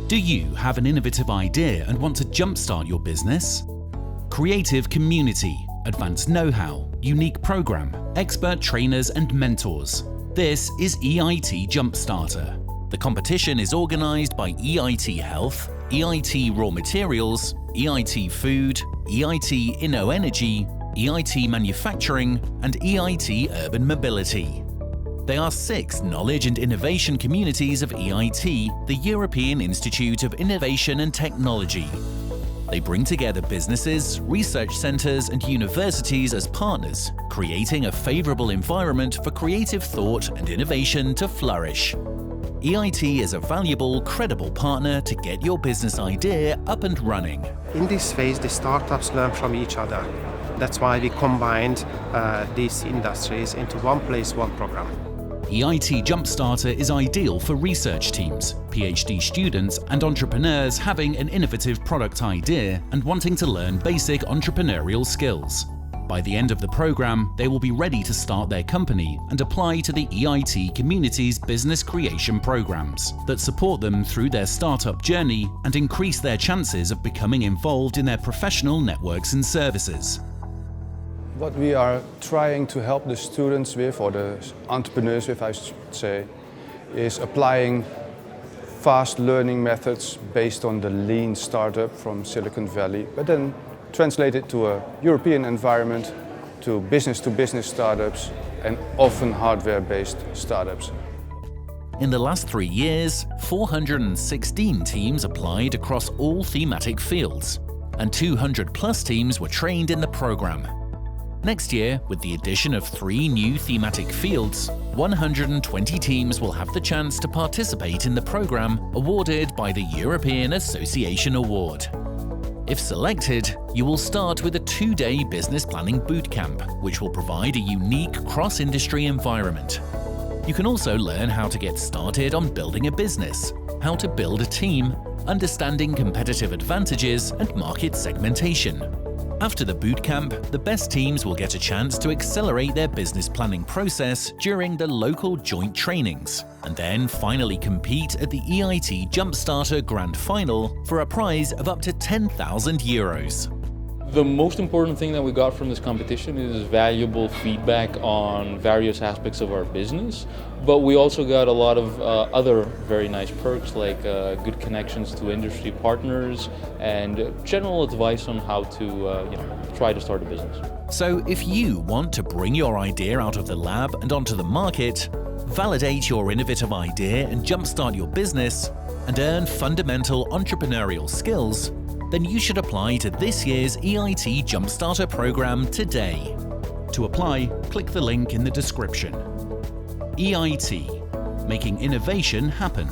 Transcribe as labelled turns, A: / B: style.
A: Do you have an innovative idea and want to jumpstart your business? Creative community, advanced know-how, unique program, expert trainers and mentors. This is EIT Jumpstarter. The competition is organised by EIT Health, EIT Raw Materials, EIT Food, EIT InnoEnergy, EIT Manufacturing and EIT Urban Mobility. They are 6 knowledge and innovation communities of EIT, the European Institute of Innovation and Technology. They bring together businesses, research centres and universities as partners, creating a favourable environment for creative thought and innovation to flourish. EIT is a valuable, credible partner to get your business idea up and running.
B: In this phase, the startups learn from each other. That's why we combined these industries into one place, one program.
A: EIT Jumpstarter is ideal for research teams, PhD students and entrepreneurs having an innovative product idea and wanting to learn basic entrepreneurial skills. By the end of the program, they will be ready to start their company and apply to the EIT community's business creation programs that support them through their startup journey and increase their chances of becoming involved in their professional networks and services.
C: What we are trying to help the students with, or the entrepreneurs with I should say, is applying fast learning methods based on the lean startup from Silicon Valley, but then translate it to a European environment, to business startups and often hardware-based startups.
A: In the last 3 years, 416 teams applied across all thematic fields, and 200 plus teams were trained in the program. Next year, with the addition of 3 new thematic fields, 120 teams will have the chance to participate in the program awarded by the European Association Award. If selected, you will start with a 2-day business planning bootcamp, which will provide a unique cross-industry environment. You can also learn how to get started on building a business, how to build a team, understanding competitive advantages and market segmentation. After the bootcamp, the best teams will get a chance to accelerate their business planning process during the local joint trainings, and then finally compete at the EIT Jumpstarter Grand Final for a prize of up to €10,000.
D: The most important thing that we got from this competition is valuable feedback on various aspects of our business, but we also got a lot of other very nice perks like good connections to industry partners and general advice on how to try to start a business.
A: So if you want to bring your idea out of the lab and onto the market, validate your innovative idea and jumpstart your business, and earn fundamental entrepreneurial skills, then you should apply to this year's EIT Jumpstarter program today. To apply, click the link in the description. EIT, making innovation happen.